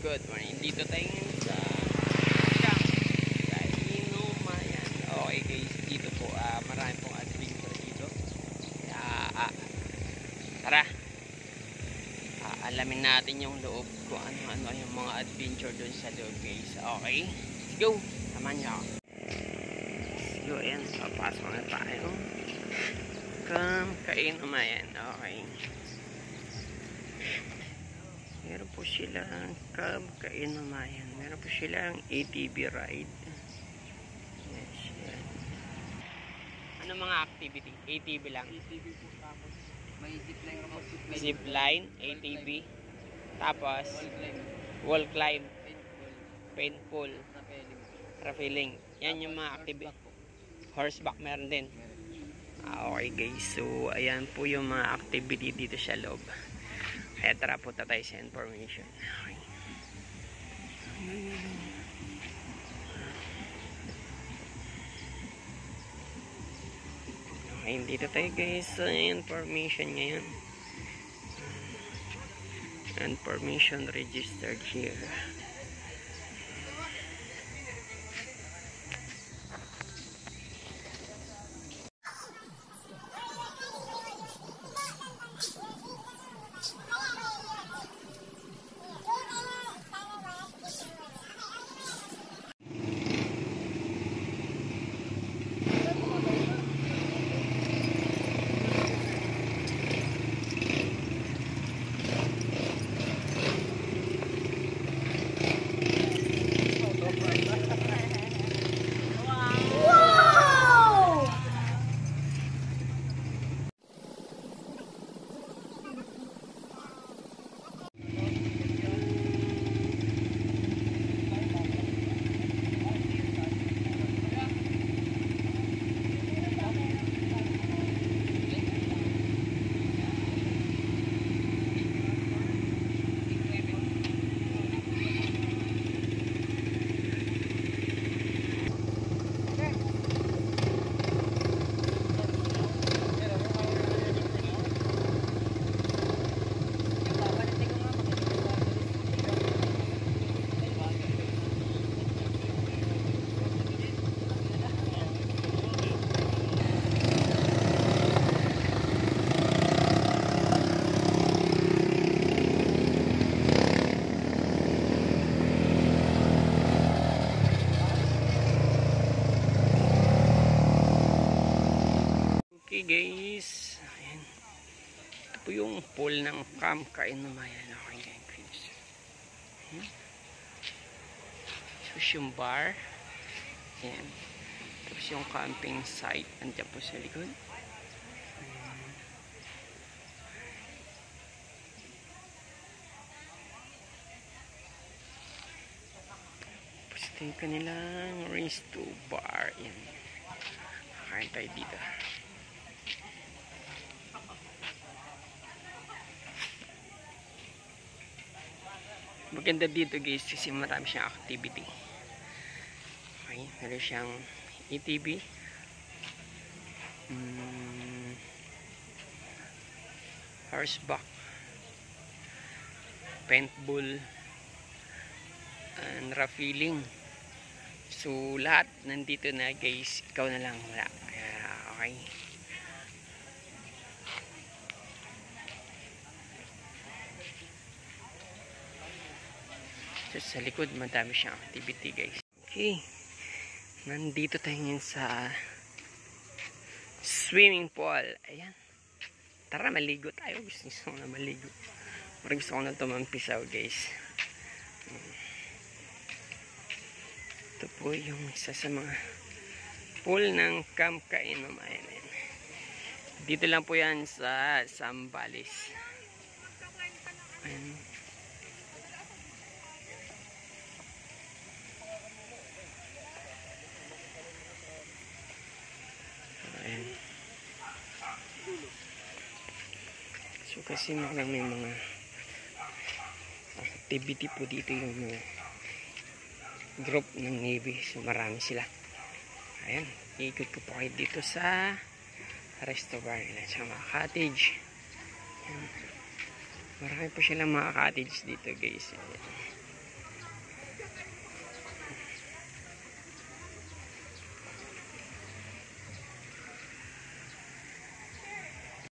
Good morning. Dito tayo ngayon sa Inumayan. Okay guys, dito po marami pong adventure dito. Kaya tara, alamin natin yung loob kung ano yung mga adventure dun sa loob guys. Okay, let's go. Samahan niyo ako. So ayan, papasok na tayo. Inumayan. Okay. Meron po silang Inumayan. Meron po silang ATV ride. Yes, yan. Ano mga activity? ATV lang? ATV po, tapos may zipline ako. Zipline, ATV. Tapos wall climb, paintball, rappelling. Yan yung mga activity. Horseback meron din. Okay guys, so ayan po yung mga activity dito sa loob. Kaya tara, punta tayo sa information. Okay. Okay, dito tayo guys sa information ngayon. Information registered here. Okay guys, ayan. Ito po yung pool ng Inumayan. Okay guys. Tapos yung bar. Ayan. Tapos yung camping site. Andiyan po sa likod. Tapos ito yung kanilang race to bar. Ayan. Kakain tayo dito. Maganda dito guys kasi marami siyang activity. Okay, meron siyang ATV, horseback, paintball, and rappelling. So lahat nandito na guys, ikaw na lang wala. Okay. Sa likod madami siyang activity guys. Okay, nandito tayo ngayon sa swimming pool. Ayan, tara maligo tayo. Gusto ko na maligo. Parang gusto ko na tumampisaw guys. Ito po yung isa sa mga pool ng Inumayan. Dito lang po yan sa Zambales. Ayan. So kasi may mga activity po dito yung mga group ng Navy. So marami sila. Ayan, ikot ko po kayo dito sa restaurant nila sa mga cottage. Ayan. Marami po silang mga cottage dito guys. Ayan.